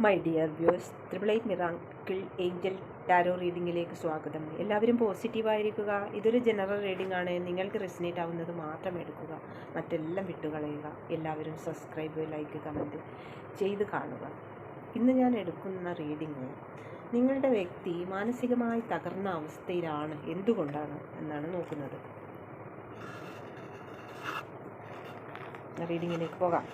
My dear viewers, 888 miracle angel tarot റീഡിങ്ങിലേക്ക് സ്വാഗതം. എല്ലാവരും പോസിറ്റീവായിരിക്കുക. ഇതൊരു ജനറൽ റീഡിംഗ് ആണ്. നിങ്ങൾക്ക് റെസിനേറ്റ് ആവുന്നത് മാത്രം എടുക്കുക, മറ്റെല്ലാം വിട്ടുകളയുക. എല്ലാവരും സബ്സ്ക്രൈബ്, ലൈക്ക്, കമൻറ്റ് ചെയ്ത് കാണുക. ഇന്ന് ഞാൻ എടുക്കുന്ന റീഡിങ് നിങ്ങളുടെ വ്യക്തി മാനസികമായി തകർന്ന അവസ്ഥയിലാണ്, എന്തുകൊണ്ടാണ് എന്നാണ് നോക്കുന്നത്. റീഡിങ്ങിലേക്ക് പോകാം.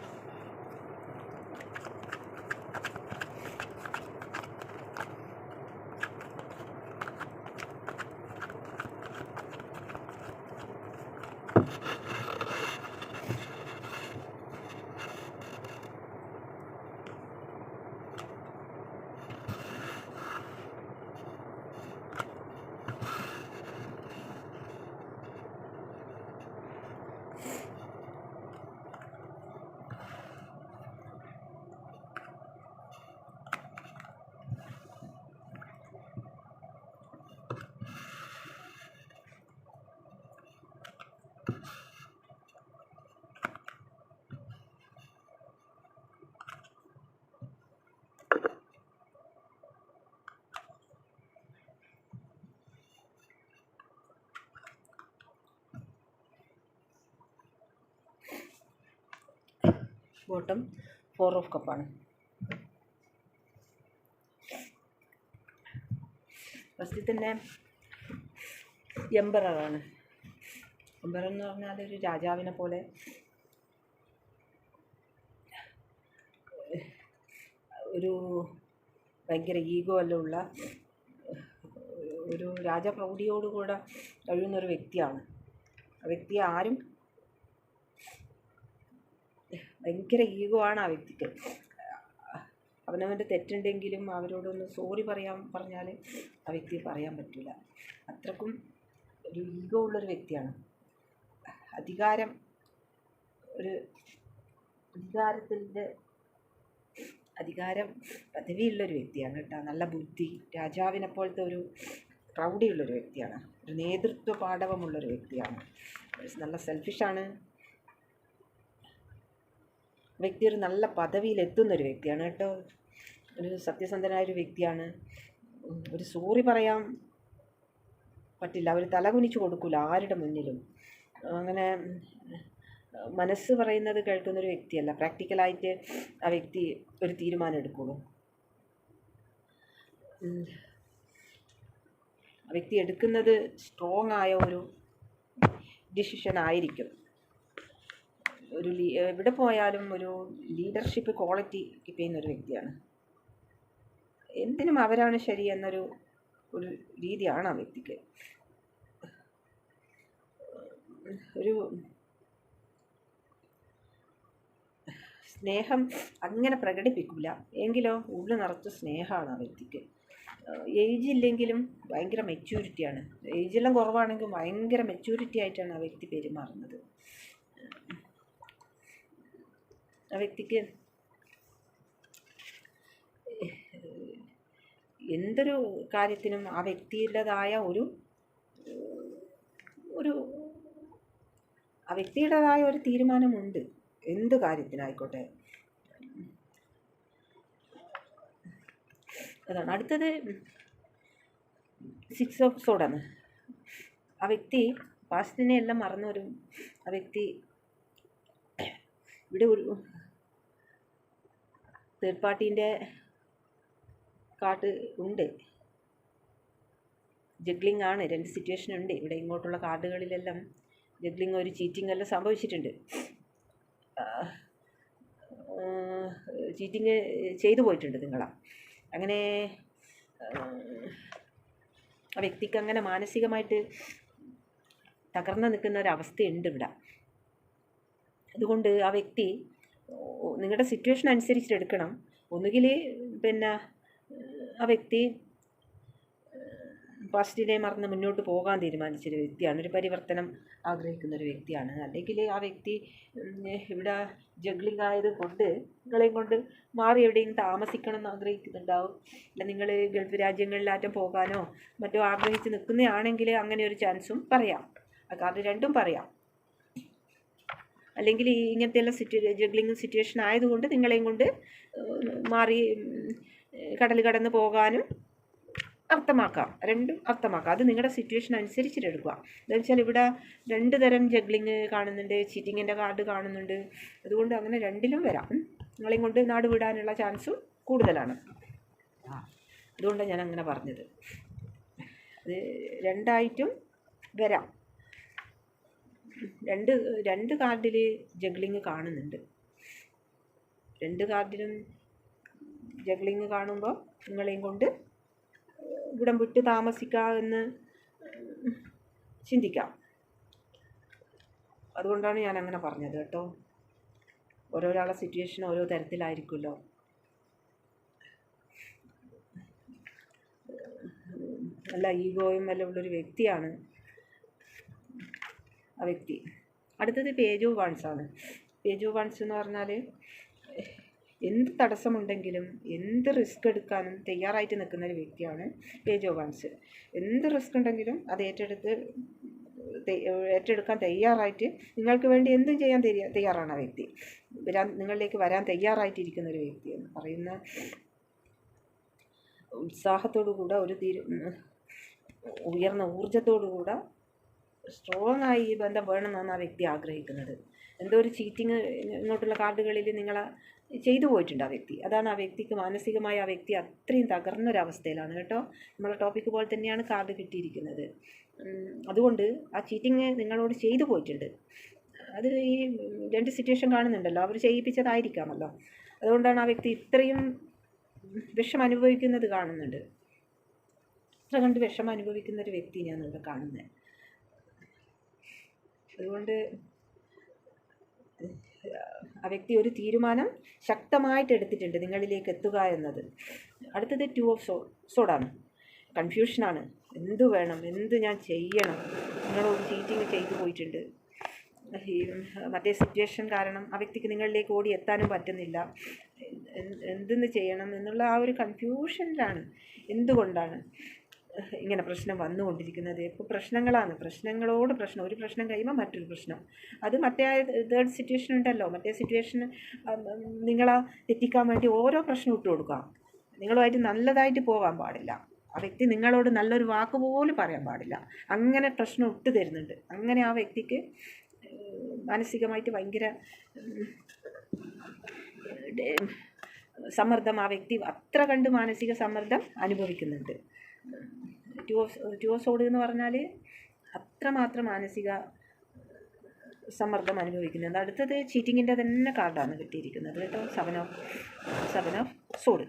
ബോട്ടം 4 ഓഫ് കപ്പാണ്. ഫസ്റ്റിൽ തന്നെ എംബറാണ്. എംബറർ എന്ന് പറഞ്ഞാൽ ഒരു രാജാവിനെ പോലെ ഒരു ഭയങ്കര ഈഗോ എല്ലാം ഉള്ള ഒരു രാജപ്രൗഢിയോടുകൂടെ കഴിയുന്നൊരു വ്യക്തിയാണ്. ആ വ്യക്തിയെ ആരും ഭയങ്കര ഈഗോ ആണ് ആ വ്യക്തിക്ക്. അവനവൻ്റെ തെറ്റുണ്ടെങ്കിലും അവരോടൊന്ന് സോറി പറഞ്ഞാൽ ആ വ്യക്തി പറയാൻ പറ്റില്ല. അത്രക്കും ഒരു ഈഗോ ഉള്ളൊരു വ്യക്തിയാണ്. അധികാരം പദവിയുള്ളൊരു വ്യക്തിയാണ് കേട്ടോ. നല്ല ബുദ്ധി, രാജാവിനെ പോലത്തെ ഒരു പ്രൗഢിയുള്ളൊരു വ്യക്തിയാണ്. ഒരു നേതൃത്വ പാടവമുള്ളൊരു വ്യക്തിയാണ്. നല്ല സെൽഫിഷാണ്. വ്യക്തി ഒരു നല്ല പദവിയിലെത്തുന്നൊരു വ്യക്തിയാണ് കേട്ടോ. ഒരു സത്യസന്ധനായൊരു വ്യക്തിയാണ്. ഒരു സോറി പറയാൻ പറ്റില്ല. അവർ തലകുനിച്ച് കൊടുക്കില്ല ആരുടെ മുന്നിലും. അങ്ങനെ മനസ്സ് പറയുന്നത് കേൾക്കുന്നൊരു വ്യക്തിയല്ല. പ്രാക്ടിക്കലായിട്ട് ആ വ്യക്തി ഒരു തീരുമാനം എടുക്കുള്ളൂ. ആ വ്യക്തി എടുക്കുന്നത് സ്ട്രോങ് ആയ ഒരു ഡിസിഷൻ ആയിരിക്കും. എവിടെ പോയാലും ഒരു ലീഡർഷിപ്പ് ക്വാളിറ്റി കീപ്പ് ചെയ്യുന്നൊരു വ്യക്തിയാണ്. എന്തിനും അവരാണ് ശരി എന്നൊരു രീതിയാണ് ആ വ്യക്തിക്ക്. ഒരു സ്നേഹം അങ്ങനെ പ്രകടിപ്പിക്കില്ല, എങ്കിലോ ഉള്ളിൽ നിറച്ച് സ്നേഹമാണ് ആ വ്യക്തിക്ക്. ഏജ് ഇല്ലെങ്കിലും ഭയങ്കര മെച്യൂരിറ്റിയാണ്. ഏജെല്ലാം കുറവാണെങ്കിലും ഭയങ്കര മെച്യൂരിറ്റി ആയിട്ടാണ് ആ വ്യക്തി പെരുമാറുന്നത്. ആ വ്യക്തിക്ക് എന്തൊരു കാര്യത്തിനും ആ വ്യക്തിയുടേതായ ഒരു തീരുമാനമുണ്ട്. എന്ത് കാര്യത്തിനായിക്കോട്ടെ. അതാണ്. അടുത്തത് 6 ഓഫ് സോഡാണ്. ആ വ്യക്തി പാസ്റ്റിനെ എല്ലാം മറന്നൊരു ആ വ്യക്തി ഇവിടെ ഒരു തേർഡ് പാർട്ടീൻ്റെ കാർഡ് ഉണ്ട്. ജഗ്ലിംഗ് ആണ്. 2 സിറ്റുവേഷൻ ഉണ്ട് ഇവിടെ. ഇങ്ങോട്ടുള്ള കാർഡുകളിലെല്ലാം ജഗ്ലിംഗ്, ഒരു ചീറ്റിംഗ് എല്ലാം സംഭവിച്ചിട്ടുണ്ട്. ചീറ്റിങ് ചെയ്തു പോയിട്ടുണ്ട് നിങ്ങളാ. അങ്ങനെ ആ വ്യക്തിക്ക് അങ്ങനെ മാനസികമായിട്ട് തകർന്നു നിൽക്കുന്ന ഒരവസ്ഥയുണ്ട് ഇവിടെ. അതുകൊണ്ട് ആ വ്യക്തി നിങ്ങളുടെ സിറ്റുവേഷൻ അനുസരിച്ചിട്ട് എടുക്കണം. ഒന്നുകിൽ ആ വ്യക്തി പാസ്റ്റിനെ മറന്ന് മുന്നോട്ട് പോകാൻ തീരുമാനിച്ചൊരു വ്യക്തിയാണ്. ഒരു പരിവർത്തനം ആഗ്രഹിക്കുന്നൊരു വ്യക്തിയാണ്. അല്ലെങ്കിൽ ആ വ്യക്തി ഇവിടെ ജഗ്ലിംഗ് ആയത് കൊണ്ട് നിങ്ങളെയും കൊണ്ട് മാറി എവിടെയെങ്കിലും താമസിക്കണം എന്ന് ആഗ്രഹിക്കുന്നുണ്ടാവും. അല്ല നിങ്ങൾ ഗൾഫ് രാജ്യങ്ങളിലാറ്റം പോകാനോ മറ്റോ ആഗ്രഹിച്ച് നിൽക്കുന്നതാണെങ്കിൽ അങ്ങനെ ഒരു ചാൻസും പറയാം. ആ കാർഡ് രണ്ടും പറയാം. അല്ലെങ്കിൽ ഇങ്ങനത്തെയുള്ള ജഗ്ലിംഗ് സിറ്റുവേഷൻ ആയതുകൊണ്ട് നിങ്ങളെയും കൊണ്ട് മാറി കടൽ കടന്ന് പോകാനും അർത്ഥമാക്കാം, രണ്ടും അർത്ഥമാക്കാം. അത് നിങ്ങളുടെ സിറ്റുവേഷൻ അനുസരിച്ചിട്ട് എടുക്കുക. എന്താ വെച്ചാൽ ഇവിടെ 2 തരം ജഗ്ലിങ് കാണുന്നുണ്ട്, ചീറ്റിങ്ങിൻ്റെ കാർഡ് കാണുന്നുണ്ട്. അതുകൊണ്ട് അങ്ങനെ രണ്ടിലും വരാം. നിങ്ങളെയും കൊണ്ട് നാട് വിടാനുള്ള ചാൻസും കൂടുതലാണ്. അതുകൊണ്ടാണ് ഞാൻ അങ്ങനെ പറഞ്ഞത്. അത് രണ്ടായിട്ടും വരാം. രണ്ട് കാർഡിൽ ജഗ്ലിങ് കാണുന്നുണ്ട്. 2 കാർഡിലും ജഗ്ലിങ് കാണുമ്പോൾ നിങ്ങളെയും കൊണ്ട് ഇവിടം വിട്ട് താമസിക്കാമെന്ന് ചിന്തിക്കാം. അതുകൊണ്ടാണ് ഞാൻ അങ്ങനെ പറഞ്ഞത് കേട്ടോ. ഓരോരാളെ സിറ്റുവേഷൻ ഓരോ തരത്തിലായിരിക്കുമല്ലോ. നല്ല ഈഗോയും എല്ലാം ഉള്ളൊരു വ്യക്തിയാണ് ആ വ്യക്തി. അടുത്തത് പേജ് ഓഫ് വാൺസ് ആണ്. പേജ് ഓഫ് വാൺസ് എന്ന് പറഞ്ഞാൽ എന്ത് തടസ്സമുണ്ടെങ്കിലും എന്ത് റിസ്ക് എടുക്കാനും തയ്യാറായിട്ട് നിൽക്കുന്ന ഒരു വ്യക്തിയാണ് പേജ് ഓഫ് വാൺസ്. എന്ത് റിസ്ക് ഉണ്ടെങ്കിലും അത് ഏറ്റെടുക്കാൻ തയ്യാറായിട്ട് നിങ്ങൾക്ക് വേണ്ടി എന്തും ചെയ്യാൻ തയ്യാറാണ് ആ വ്യക്തി. നിങ്ങളിലേക്ക് വരാൻ തയ്യാറായിട്ടിരിക്കുന്ന ഒരു വ്യക്തി എന്ന് പറയുന്ന ഉത്സാഹത്തോടു കൂടെ ഉയർന്ന ഊർജത്തോടുകൂടെ സ്ട്രോങ് ആയി ഈ ബന്ധം വേണമെന്നാണ് ആ വ്യക്തി ആഗ്രഹിക്കുന്നത്. എന്തോ ഒരു ചീറ്റിങ് ഇങ്ങോട്ടുള്ള കാർഡുകളിൽ നിങ്ങൾ ചെയ്തു പോയിട്ടുണ്ട് ആ വ്യക്തി. അതാണ് ആ വ്യക്തിക്ക് മാനസികമായി ആ വ്യക്തി അത്രയും തകർന്നൊരവസ്ഥയിലാണ് കേട്ടോ. നമ്മളെ ടോപ്പിക്ക് പോലെ തന്നെയാണ് കാർഡ് കിട്ടിയിരിക്കുന്നത്. അതുകൊണ്ട് ആ ചീറ്റിങ് നിങ്ങളോട് ചെയ്തു പോയിട്ടുണ്ട്. അത് ഈ 2 സിറ്റുവേഷൻ കാണുന്നുണ്ടല്ലോ, അവർ ചെയ്യിപ്പിച്ചതായിരിക്കാമല്ലോ. അതുകൊണ്ടാണ് ആ വ്യക്തി ഇത്രയും വിഷം അനുഭവിക്കുന്നത് കാണുന്നുണ്ട്. ഇത്ര കണ്ട് വിഷം അനുഭവിക്കുന്ന ഒരു വ്യക്തിനെയാണ് ഇവിടെ കാണുന്നത്. അതുകൊണ്ട് ആ വ്യക്തി ഒരു തീരുമാനം ശക്തമായിട്ട് എടുത്തിട്ടുണ്ട് നിങ്ങളിലേക്ക് എത്തുക എന്നത്. അടുത്തത് 2 ഓഫ് സോഡാണ്. കൺഫ്യൂഷനാണ്. എന്ത് വേണം, എന്ത് ഞാൻ ചെയ്യണം. നിങ്ങളോട് ചീറ്റിങ് ചെയ്തു പോയിട്ടുണ്ട്. മറ്റേ സിറ്റുവേഷൻ കാരണം ആ വ്യക്തിക്ക് നിങ്ങളിലേക്ക് ഓടി എത്താനും പറ്റുന്നില്ല. എന്തെന്ന് ചെയ്യണം എന്നുള്ള ആ ഒരു കൺഫ്യൂഷനിലാണ്. എന്തുകൊണ്ടാണ് ഇങ്ങനെ പ്രശ്നം വന്നുകൊണ്ടിരിക്കുന്നത്? ഇപ്പോൾ പ്രശ്നങ്ങളാണ്, പ്രശ്നങ്ങളോട് പ്രശ്നം. ഒരു പ്രശ്നം കഴിയുമ്പോൾ മറ്റൊരു പ്രശ്നം. അത് മറ്റേ 3rd സിറ്റുവേഷൻ ഉണ്ടല്ലോ, മറ്റേ സിറ്റുവേഷൻ നിങ്ങളെ തെറ്റിക്കാൻ വേണ്ടി ഓരോ പ്രശ്നം ഇട്ട് കൊടുക്കുക. നിങ്ങളുമായിട്ട് നല്ലതായിട്ട് പോകാൻ പാടില്ല. ആ വ്യക്തി നിങ്ങളോട് നല്ലൊരു വാക്ക് പോലും പറയാൻ പാടില്ല. അങ്ങനെ പ്രശ്നം ഇട്ട് തരുന്നുണ്ട്. അങ്ങനെ ആ വ്യക്തിക്ക് മാനസികമായിട്ട് ഭയങ്കര സമ്മർദ്ദം, ആ വ്യക്തി അത്ര കണ്ട് മാനസിക സമ്മർദ്ദം അനുഭവിക്കുന്നുണ്ട്. 2 ഓഫ് സോഡ് എന്ന് പറഞ്ഞാൽ അത്രമാത്രം മാനസിക സമ്മർദ്ദം അനുഭവിക്കുന്നുണ്ട്. അടുത്തത് ചീറ്റിങ്ങിൻ്റെ തന്നെ കാർഡാണ് കിട്ടിയിരിക്കുന്നത് കേട്ടോ. 7 ഓഫ് സോഡ്.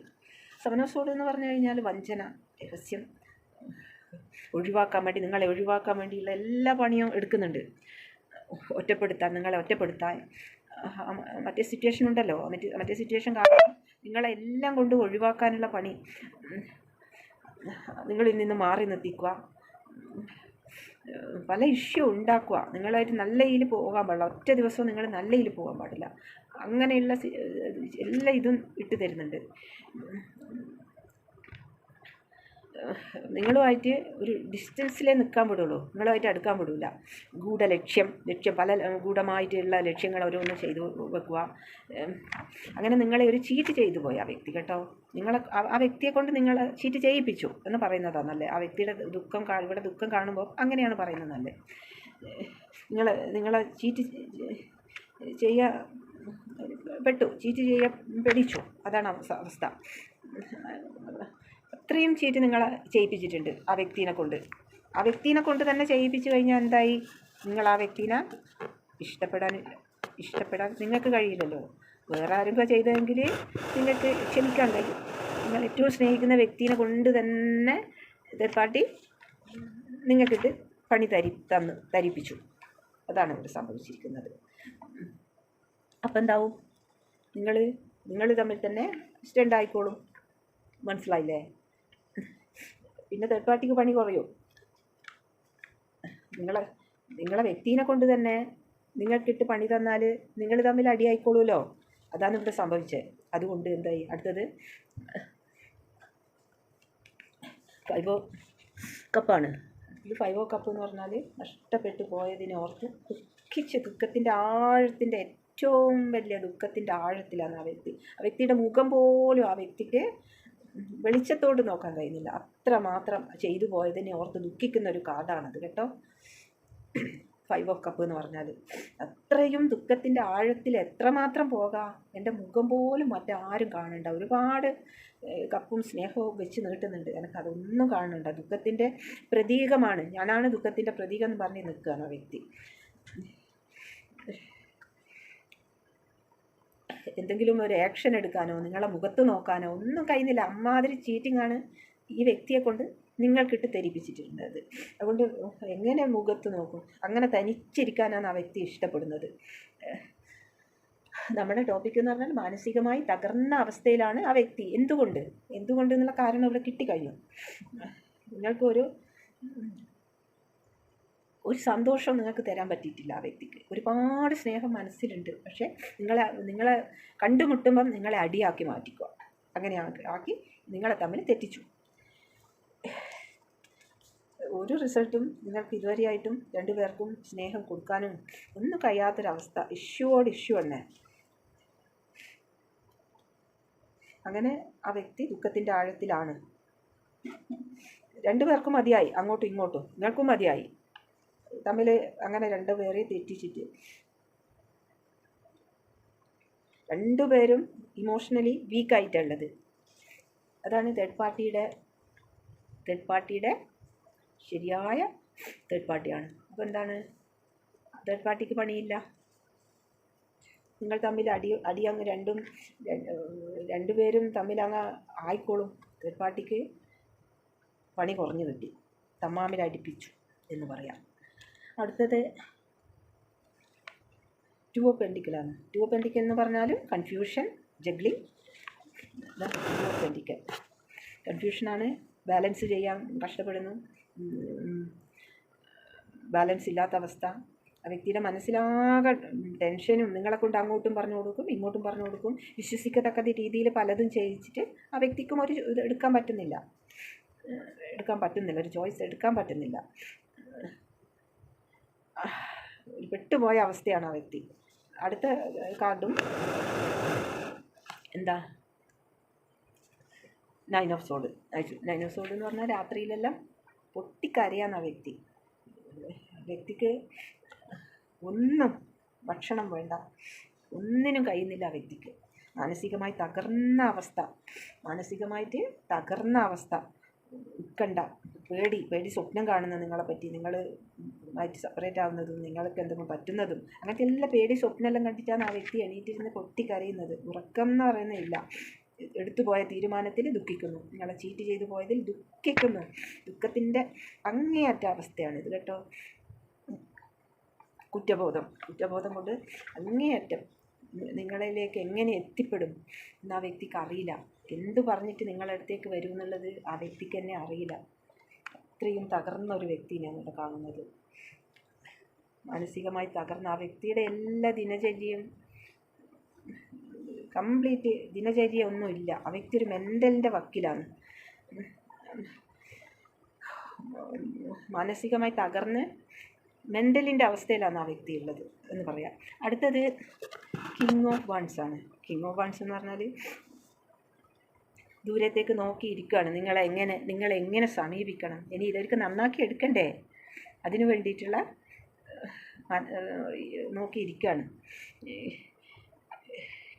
7 ഓഫ് സോഡ് എന്ന് പറഞ്ഞു കഴിഞ്ഞാൽ വഞ്ചന, രഹസ്യം ഒഴിവാക്കാൻ വേണ്ടി, നിങ്ങളെ ഒഴിവാക്കാൻ വേണ്ടിയുള്ള എല്ലാ പണിയും എടുക്കുന്നുണ്ട്. നിങ്ങളെ ഒറ്റപ്പെടുത്താൻ. മറ്റേ സിറ്റുവേഷൻ ഉണ്ടല്ലോ, മറ്റേ സിറ്റുവേഷൻ കാരണം നിങ്ങളെല്ലാം കൊണ്ട് ഒഴിവാക്കാനുള്ള പണി, നിങ്ങളിൽ നിന്ന് മാറി നിർത്തിക്കുക, പല ഇഷ്യൂ ഉണ്ടാക്കുക. നിങ്ങളായിട്ട് നല്ല ഇതിൽ പോകാൻ പാടില്ല. ഒറ്റ ദിവസവും നിങ്ങൾ നല്ല ഇതിൽ പോകാൻ പാടില്ല. അങ്ങനെയുള്ള എല്ലാ ഇതും ഇട്ട് തരുന്നുണ്ട്. നിങ്ങളുമായിട്ട് ഒരു ഡിസ്റ്റൻസിലേ നിൽക്കാൻ വിടുള്ളൂ, നിങ്ങളുമായിട്ട് അടുക്കാൻ വിടില്ല. ലക്ഷ്യം പല ഗൂഢമായിട്ടുള്ള ലക്ഷ്യങ്ങൾ ഓരോന്നും ചെയ്തു വെക്കുക. അങ്ങനെ നിങ്ങളെ ഒരു ചീറ്റ് ചെയ്തു പോയി ആ വ്യക്തി കേട്ടോ. ആ വ്യക്തിയെ കൊണ്ട് നിങ്ങൾ ചീറ്റ് ചെയ്യിപ്പിച്ചു എന്ന് പറയുന്നതാണ് നല്ലത്. ആ വ്യക്തിയുടെ ഇവിടെ ദുഃഖം കാണുമ്പോൾ അങ്ങനെയാണ് പറയുന്നത് നല്ലത്. നിങ്ങളെ ചീറ്റ് ചീറ്റ് ചെയ്യപ്പെടിച്ചു. അതാണ് അവസ്ഥ. അത്രയും ചീറ്റ് നിങ്ങളെ ചെയ്യിപ്പിച്ചിട്ടുണ്ട് ആ വ്യക്തിനെ കൊണ്ട് തന്നെ ചെയ്യിപ്പിച്ചു കഴിഞ്ഞാൽ എന്തായി? നിങ്ങൾ ആ വ്യക്തിനെ ഇഷ്ടപ്പെടാൻ നിങ്ങൾക്ക് കഴിയില്ലല്ലോ. വേറെ ആരെങ്കിലും ചെയ്തതെങ്കിൽ നിങ്ങൾക്ക് ക്ഷമിക്കാൻ കഴിയും. നിങ്ങൾ ഏറ്റവും സ്നേഹിക്കുന്ന വ്യക്തിനെ കൊണ്ട് തന്നെ തേർഡ് പാർട്ടി നിങ്ങൾക്കിട്ട് പണി തരിപ്പിച്ചു. അതാണ് ഇവിടെ സംഭവിച്ചിരിക്കുന്നത്. അപ്പം എന്താവും? നിങ്ങൾ തമ്മിൽ തന്നെ സ്റ്റണ്ട് ആയിക്കോളും. മനസ്സിലായില്ലേ? പിന്നെ തേർഡ് പാർട്ടിക്ക് പണി കുറയും. നിങ്ങളെ വ്യക്തിനെ കൊണ്ട് തന്നെ നിങ്ങൾക്കിട്ട് പണി തന്നാൽ നിങ്ങൾ തമ്മിൽ അടിയായിക്കോളൂല്ലോ. അതാണ് ഇവിടെ സംഭവിച്ചത്. അതുകൊണ്ട് എന്തായി? അടുത്തത് 5 ഓഫ് കപ്പാണ്. ഇത് 5 ഓഫ് കപ്പ് എന്ന് പറഞ്ഞാൽ നഷ്ടപ്പെട്ടു പോയതിനെ ഓർത്ത് ദുഃഖത്തിൻ്റെ ആഴത്തിൻ്റെ ഏറ്റവും വലിയ ദുഃഖത്തിൻ്റെ ആഴത്തിലാണ് ആ വ്യക്തിയുടെ മുഖം പോലും ആ വ്യക്തിക്ക് വെളിച്ചത്തോട് നോക്കാൻ കഴിയുന്നില്ല. അത്രമാത്രം ചെയ്തു പോയതിനെ ഓർത്ത് ദുഃഖിക്കുന്ന ഒരു കാർഡാണത് കേട്ടോ. 5 ഓഫ് കപ്പ് എന്ന് പറഞ്ഞാൽ അത്രയും ദുഃഖത്തിൻ്റെ ആഴത്തിൽ എത്രമാത്രം പോകാം. എൻ്റെ മുഖം പോലും മറ്റാരും കാണണ്ട. ഒരുപാട് കപ്പും സ്നേഹവും വെച്ച് നീട്ടുന്നുണ്ട്. എനിക്കതൊന്നും കാണണ്ട. ദുഃഖത്തിൻ്റെ പ്രതീകമാണ്. ഞാനാണ് ദുഃഖത്തിൻ്റെ പ്രതീകം എന്ന് പറഞ്ഞ് നിൽക്കുകയാണ് ആ വ്യക്തി. എന്തെങ്കിലും ഒരു ആക്ഷൻ എടുക്കാനോ നിങ്ങളെ മുഖത്ത് നോക്കാനോ ഒന്നും കഴിയുന്നില്ല. അമ്മാതിരി ചീറ്റിംഗ് ആണ് ഈ വ്യക്തിയെ കൊണ്ട് നിങ്ങൾക്കിട്ട് തെരിപ്പിച്ചിട്ടുള്ളത്. അതുകൊണ്ട് എങ്ങനെ മുഖത്ത് നോക്കും? അങ്ങനെ തനിച്ചിരിക്കാനാണ് ആ വ്യക്തി ഇഷ്ടപ്പെടുന്നത്. നമ്മുടെ ടോപ്പിക് എന്ന് പറഞ്ഞാൽ മാനസികമായി തകർന്ന അവസ്ഥയിലാണ് ആ വ്യക്തി. എന്തുകൊണ്ട് എന്നുള്ള കാരണം ഇവിടെ കിട്ടിക്കഴിഞ്ഞു. നിങ്ങൾക്കൊരു സന്തോഷം നിങ്ങൾക്ക് തരാൻ പറ്റിയിട്ടില്ല ആ വ്യക്തിക്ക്. ഒരുപാട് സ്നേഹം മനസ്സിലുണ്ട്. പക്ഷേ നിങ്ങളെ കണ്ടുമുട്ടുമ്പം നിങ്ങളെ അടിയാക്കി മാറ്റിക്കുക. അങ്ങനെ ആക്കി നിങ്ങളെ തമ്മിൽ തെറ്റിച്ചു. ഒരു റിസൾട്ടും നിങ്ങൾക്ക് ഇതുവരെയായിട്ടും രണ്ടുപേർക്കും സ്നേഹം കൊടുക്കാനും ഒന്നും കഴിയാത്തൊരവസ്ഥ. ഇഷ്യൂവോട് ഇഷ്യൂ തന്നെ. അങ്ങനെ ആ വ്യക്തി ദുഃഖത്തിൻ്റെ ആഴത്തിലാണ്. രണ്ടുപേർക്കും മതിയായി, അങ്ങോട്ടും ഇങ്ങോട്ടും. നിങ്ങൾക്കും മതിയായി. തമ്മിൽ അങ്ങനെ രണ്ടുപേരെ തെറ്റിച്ചിട്ട് രണ്ടുപേരും ഇമോഷണലി വീക്കായിട്ടുള്ളത്. അതാണ് തേർഡ് പാർട്ടിയുടെ ശരിയായ തേർഡ് പാർട്ടിയാണ്. അപ്പോൾ എന്താണ്, തേർഡ് പാർട്ടിക്ക് പണിയില്ല. നിങ്ങൾ തമ്മിൽ അടി അങ്ങ് രണ്ടുപേരും തമ്മിൽ അങ്ങ് ആയിക്കോളും. തേർഡ് പാർട്ടിക്ക് പണി കുറഞ്ഞു കിട്ടി, തമ്മാമിൽ അടുപ്പിച്ചു എന്ന് പറയാം. അടുത്തത് 2 ഓഫ് പെൻറ്റിക്കിളാണ്. 2 ഓഫ് പെൻറ്റിക്കിൾ എന്ന് പറഞ്ഞാലും കൺഫ്യൂഷൻ, ജഗ്ലിംഗ്. 2 ഓഫ് പെൻറ്റിക്കിൾ കൺഫ്യൂഷനാണ്. ബാലൻസ് ചെയ്യാൻ കഷ്ടപ്പെടുന്നു. ബാലൻസ് ഇല്ലാത്ത അവസ്ഥ. ആ വ്യക്തിയുടെ മനസ്സിലാകെ ടെൻഷനും. നിങ്ങളെ കൊണ്ട് അങ്ങോട്ടും പറഞ്ഞു കൊടുക്കും, ഇങ്ങോട്ടും പറഞ്ഞു കൊടുക്കും. വിശ്വസിക്കത്തക്ക രീതിയിൽ പലതും ചെയ്യിച്ചിട്ട് ആ വ്യക്തിക്കും ഒരു ഇത് എടുക്കാൻ പറ്റുന്നില്ല. ഒരു ചോയ്സ് എടുക്കാൻ പറ്റുന്നില്ല. പെട്ടുപോയ അവസ്ഥയാണ് ആ വ്യക്തി. അടുത്ത കാർഡും എന്താ, 9 ഓഫ് സോഡ്. 9 ഓഫ് സോഡ് എന്ന് പറഞ്ഞാൽ രാത്രിയിലെല്ലാം പൊട്ടിക്കരയാന്ന് ആ വ്യക്തിക്ക് ഒന്നും ഭക്ഷണം വേണ്ട, ഒന്നിനും കഴിയുന്നില്ല ആ വ്യക്തിക്ക്. മാനസികമായിട്ട് തകർന്ന അവസ്ഥ. ഉത്കണ്ഠ, പേടി സ്വപ്നം കാണുന്നത് നിങ്ങളെ പറ്റി, നിങ്ങളുമായിട്ട് സെപ്പറേറ്റ് ആവുന്നതും നിങ്ങൾക്ക് എന്തെങ്കിലും പറ്റുന്നതും അങ്ങനത്തെ എല്ലാ പേടി സ്വപ്നമെല്ലാം കണ്ടിട്ടാണ് ആ വ്യക്തി എണീറ്റിരുന്ന് പൊട്ടിക്കരയുന്നത്. ഉറക്കം എന്ന് പറയുന്നില്ല. എടുത്തുപോയ തീരുമാനത്തിൽ ദുഃഖിക്കുന്നു. നിങ്ങളെ ചീറ്റ് ചെയ്തു പോയതിൽ ദുഃഖിക്കുന്നു. ദുഃഖത്തിൻ്റെ അങ്ങേയറ്റ അവസ്ഥയാണിത് കേട്ടോ. കുറ്റബോധം കൊണ്ട് അങ്ങേയറ്റം. നിങ്ങളിലേക്ക് എങ്ങനെ എത്തിപ്പെടും എന്ന് ആ വ്യക്തിക്ക് അറിയില്ല. എന്തു പറഞ്ഞിട്ട് നിങ്ങളുടെ അടുത്തേക്ക് വരും എന്നുള്ളത് ആ വ്യക്തിക്ക് തന്നെ അറിയില്ല. അത്രയും തകർന്ന ഒരു വ്യക്തിയാണ് ഇവിടെ കാണുന്നത്. മാനസികമായി തകർന്ന ആ വ്യക്തിയുടെ എല്ലാ ദിനചര്യയും കംപ്ലീറ്റ് ദിനചര്യ ഒന്നുമില്ല. ആ വ്യക്തി ഒരു മെൻ്റലിൻ്റെ വക്കിലാണ്. മാനസികമായി തകർന്ന് മെൻ്റലിൻ്റെ അവസ്ഥയിലാണ് ആ വ്യക്തി ഉള്ളത് എന്ന് പറയാം. അടുത്തത് കിങ് ഓഫ് വൺസ് ആണ്. കിങ് ഓഫ് വൺസ് എന്ന് പറഞ്ഞാൽ ദൂരത്തേക്ക് നോക്കിയിരിക്കുകയാണ്. നിങ്ങളെങ്ങനെ സമീപിക്കണം, ഇനി ഇതൊക്കെ നന്നാക്കി എടുക്കണ്ടേ, അതിനു വേണ്ടിയിട്ടുള്ള നോക്കിയിരിക്കുകയാണ്.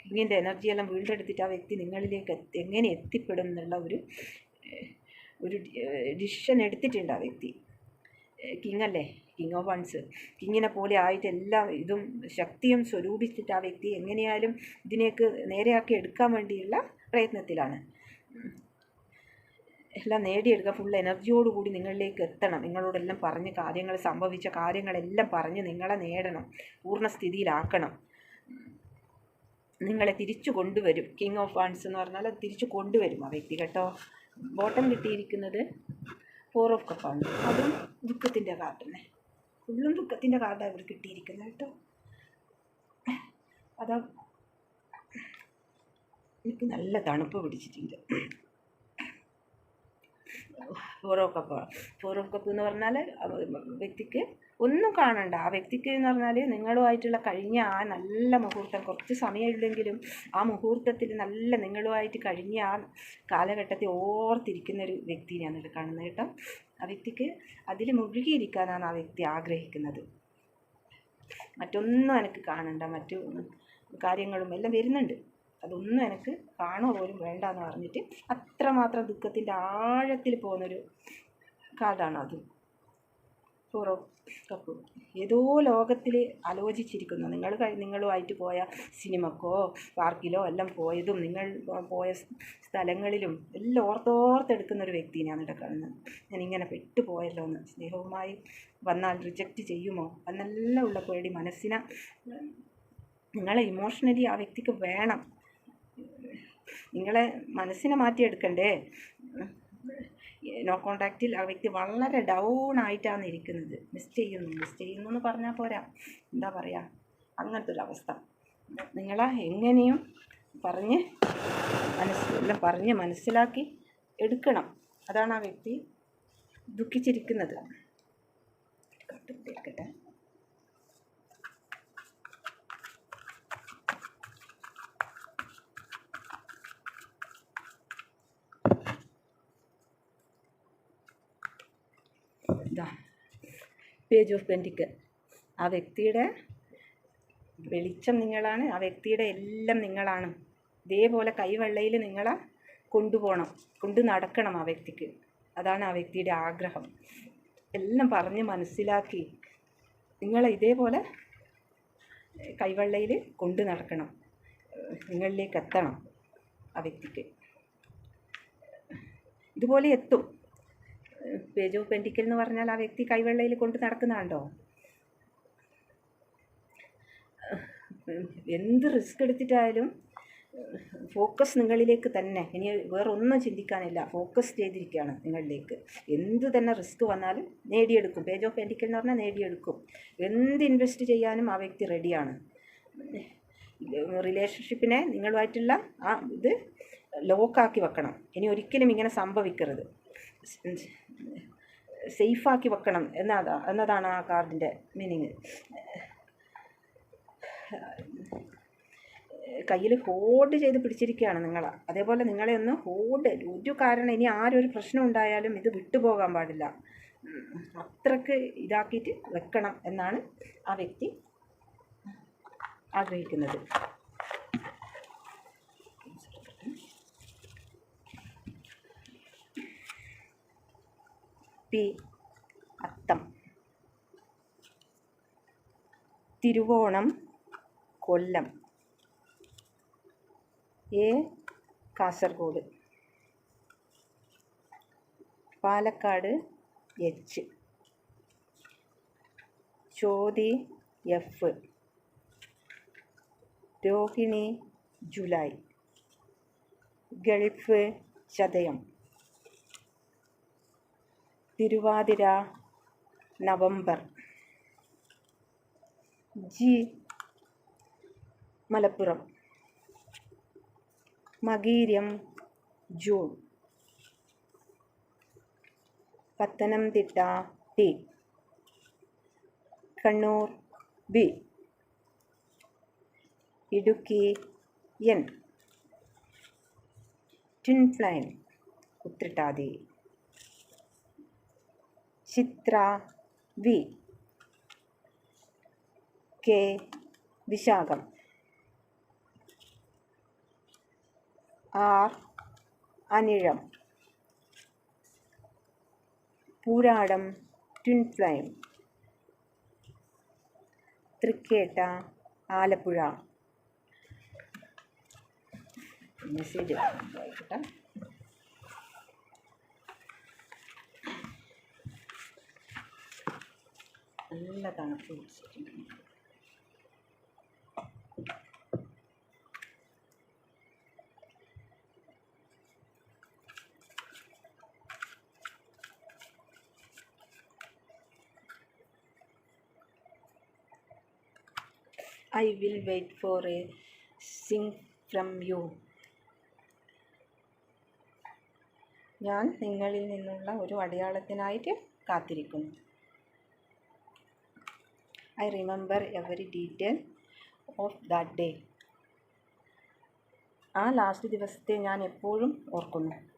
കിങ്ങിൻ്റെ എനർജിയെല്ലാം വീണ്ടെടുത്തിട്ട് ആ വ്യക്തി നിങ്ങളിലേക്ക് എങ്ങനെ എത്തിപ്പെടും എന്നുള്ള ഒരു ഡിസിഷൻ എടുത്തിട്ടുണ്ട് ആ വ്യക്തി. കിങ് അല്ലേ, കിങ് ഓഫ് വൺസ്. കിങ്ങിനെ പോലെ ആയിട്ട് എല്ലാ ഇതും ശക്തിയും സ്വരൂപിച്ചിട്ട് ആ വ്യക്തി എങ്ങനെയായാലും ഇതിനേക്ക് നേരെയാക്കി എടുക്കാൻ വേണ്ടിയുള്ള പ്രയത്നത്തിലാണ്. എല്ലാം നേടിയെടുക്കുക. ഫുൾ എനർജിയോടുകൂടി നിങ്ങളിലേക്ക് എത്തണം. നിങ്ങളോടെല്ലാം പറഞ്ഞ് സംഭവിച്ച കാര്യങ്ങളെല്ലാം പറഞ്ഞ് നിങ്ങളെ നേടണം, പൂർണ്ണസ്ഥിതിയിലാക്കണം. നിങ്ങളെ തിരിച്ചു കൊണ്ടുവരും. കിങ് ഓഫ് വൺസ് എന്ന് പറഞ്ഞാൽ അത് തിരിച്ചു കൊണ്ടുവരും ആ വ്യക്തി കേട്ടോ. ബോട്ടം കിട്ടിയിരിക്കുന്നത് 4 ഓഫ് കപ്പാണ്. അതും ദുഃഖത്തിൻ്റെ കാർഡ് തന്നെ. ഫുള്ളും ദുഃഖത്തിൻ്റെ കാർഡാണ് ഇവിടെ കിട്ടിയിരിക്കുന്നത് കേട്ടോ. അതാ എനിക്ക് നല്ല തണുപ്പ് പിടിച്ചിട്ടുണ്ട്. 4 ഓഫ് കപ്പ് എന്ന് പറഞ്ഞാൽ വ്യക്തിക്ക് ഒന്നും കാണണ്ട. ആ വ്യക്തിക്ക് എന്ന് പറഞ്ഞാൽ നിങ്ങളുമായിട്ടുള്ള കഴിഞ്ഞ ആ നല്ല മുഹൂർത്തം, കുറച്ച് സമയമില്ലെങ്കിലും ആ മുഹൂർത്തത്തിൽ നല്ല നിങ്ങളുമായിട്ട് കഴിഞ്ഞ ആ കാലഘട്ടത്തെ ഓർത്തിരിക്കുന്ന ഒരു വ്യക്തിനെയാണ് ഇവിടെ കാണുന്നത് കേട്ടോ. ആ വ്യക്തിക്ക് അതിൽ മുഴുകിയിരിക്കാനാണ് ആ വ്യക്തി ആഗ്രഹിക്കുന്നത്. മറ്റൊന്നും എനിക്ക് കാണണ്ട, മറ്റു കാര്യങ്ങളും എല്ലാം വരുന്നുണ്ട്, അതൊന്നും എനിക്ക് കാണുക പോലും വേണ്ട എന്ന് പറഞ്ഞിട്ട് അത്രമാത്രം ദുഃഖത്തിൻ്റെ ആഴത്തിൽ പോകുന്നൊരു കാർഡാണ് അത്. Four of cup. ഏതോ ലോകത്തിൽ ആലോചിച്ചിരിക്കുന്നു. നിങ്ങളുമായിട്ട് പോയ സിനിമക്കോ പാർക്കിലോ എല്ലാം പോയതും നിങ്ങൾ പോയ സ്ഥലങ്ങളിലും എല്ലാം ഓർത്തെടുക്കുന്ന ഒരു വ്യക്തിനെയാണ് ഇവിടെ കാണുന്നത്. ഞാനിങ്ങനെ പെട്ടുപോയല്ലോ എന്ന്. സ്നേഹവുമായി വന്നാൽ റിജക്റ്റ് ചെയ്യുമോ എന്നെല്ലാം ഉള്ള പേടി മനസ്സിനെ, നിങ്ങളെ ഇമോഷണലി ആ വ്യക്തിക്ക് വേണം. നിങ്ങളെ മനസ്സിനെ മാറ്റിയെടുക്കണ്ടേ. നോ കോണ്ടാക്റ്റിൽ ആ വ്യക്തി വളരെ ഡൗൺ ആയിട്ടാണ് ഇരിക്കുന്നത്. മിസ് ചെയ്യുന്നു എന്ന് പറഞ്ഞാൽ പോരാ, എന്താ പറയുക, അങ്ങനത്തെ ഒരു അവസ്ഥ. നിങ്ങളെ എങ്ങനെയും എല്ലാം പറഞ്ഞ് മനസ്സിലാക്കി എടുക്കണം. അതാണ് ആ വ്യക്തി ദുഃഖിച്ചിരിക്കുന്നത്. എടുക്കട്ടെ. Page of പെൻറ്റിക്കൽ. ആ വ്യക്തിയുടെ വെളിച്ചം നിങ്ങളാണ്, ആ വ്യക്തിയുടെ എല്ലാം നിങ്ങളാണ്. ഇതേപോലെ കൈവെള്ളയിൽ നിങ്ങളെ കൊണ്ടു നടക്കണം ആ വ്യക്തിക്ക്. അതാണ് ആ വ്യക്തിയുടെ ആഗ്രഹം. എല്ലാം പറഞ്ഞ് മനസ്സിലാക്കി നിങ്ങളെ ഇതേപോലെ കൈവെള്ളയിൽ കൊണ്ടു നടക്കണം, നിങ്ങളിലേക്ക് എത്തണം ആ വ്യക്തിക്ക്. ഇതുപോലെ എത്തും. പേജ് ഓഫ് പെൻറ്റിക്കൽ എന്ന് പറഞ്ഞാൽ ആ വ്യക്തി കൈവെള്ളയിൽ കൊണ്ട് നടക്കുന്നതാണ്ടോ. എന്ത് റിസ്ക് എടുത്തിട്ടായാലും ഫോക്കസ് നിങ്ങളിലേക്ക് തന്നെ, ഇനി വേറെ ഒന്നും ചിന്തിക്കാനില്ല. ഫോക്കസ് ചെയ്തിരിക്കുകയാണ് നിങ്ങളിലേക്ക്. എന്ത് തന്നെ റിസ്ക് വന്നാലും നേടിയെടുക്കും. പേജ് ഓഫ് പെൻറ്റിക്കൽ എന്ന് പറഞ്ഞാൽ നേടിയെടുക്കും. എന്ത് ഇൻവെസ്റ്റ് ചെയ്യാനും ആ വ്യക്തി റെഡിയാണ്. റിലേഷൻഷിപ്പിനെ നിങ്ങളുമായിട്ടുള്ള ആ ഇത് ലോക്കാക്കി വെക്കണം. ഇനി ഒരിക്കലും ഇങ്ങനെ സംഭവിക്കരുത്. സേഫാക്കി വെക്കണം എന്നതാണ് ആ കാർഡിൻ്റെ മീനിങ്. കയ്യിൽ ഹോൾഡ് ചെയ്ത് പിടിച്ചിരിക്കുകയാണ് നിങ്ങളെ. അതേപോലെ നിങ്ങളെ ഒന്ന് ഒരു കാരണം ഇനി ആരൊരു പ്രശ്നം ഉണ്ടായാലും ഇത് വിട്ടുപോകാൻ പാടില്ല. അത്രക്ക് ഇതാക്കിയിട്ട് വെക്കണം എന്നാണ് ആ വ്യക്തി ആഗ്രഹിക്കുന്നത്. P Atham, Thiruvonam Kollam, A Kasaragod, Palakkad H, Chothi F, Rohini July, Gulf Chathayam, Thiruvathira November, G Malappuram, Makiram June, Pathanamthitta T, Kannur B, Idukki N, twin flame Uthrattathi, Chithra V, K Vishakham, R Anizham, Pooradam twin flame, Thrikketta Alappuzha. Message വായിക്കട്ടെ. നല്ല തണുപ്പ് പിടിച്ചിട്ടുണ്ട്. I will wait for a sign from you. ഞാൻ നിങ്ങളിൽ നിന്നുള്ള ഒരു അടയാളത്തിനായിട്ട് കാത്തിരിക്കുന്നു. I remember every detail of that day. ആ ലാസ്റ്റ് ദിവസത്തെ ഞാൻ എപ്പോഴും ഓർക്കുന്നു.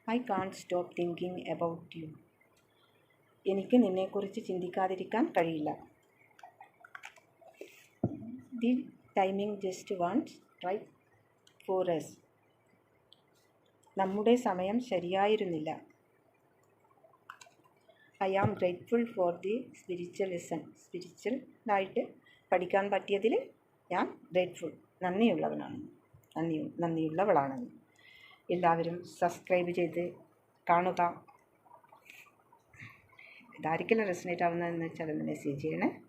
I can't stop thinking about you. എനിക്ക് നിന്നെക്കുറിച്ച് ചിന്തിക്കാതിരിക്കാൻ കഴിയില്ല. The timing just wants right for us. നമ്മുടെ സമയം ശരിയായിരുന്നില്ല. I am grateful for the spiritual lesson. സ്പിരിച്വലായിട്ട് പഠിക്കാൻ പറ്റിയതിൽ ഞാൻ ഗ്രേറ്റ്ഫുൾ, നന്ദിയുള്ളവളാണ്. എല്ലാവരും സബ്സ്ക്രൈബ് ചെയ്ത് കാണുക. ഇതായിരിക്കില്ല റെസനേറ്റ് ആവുന്നതെന്ന് വെച്ചാൽ അതൊന്ന് മെസ്സേജ് ചെയ്യണേ.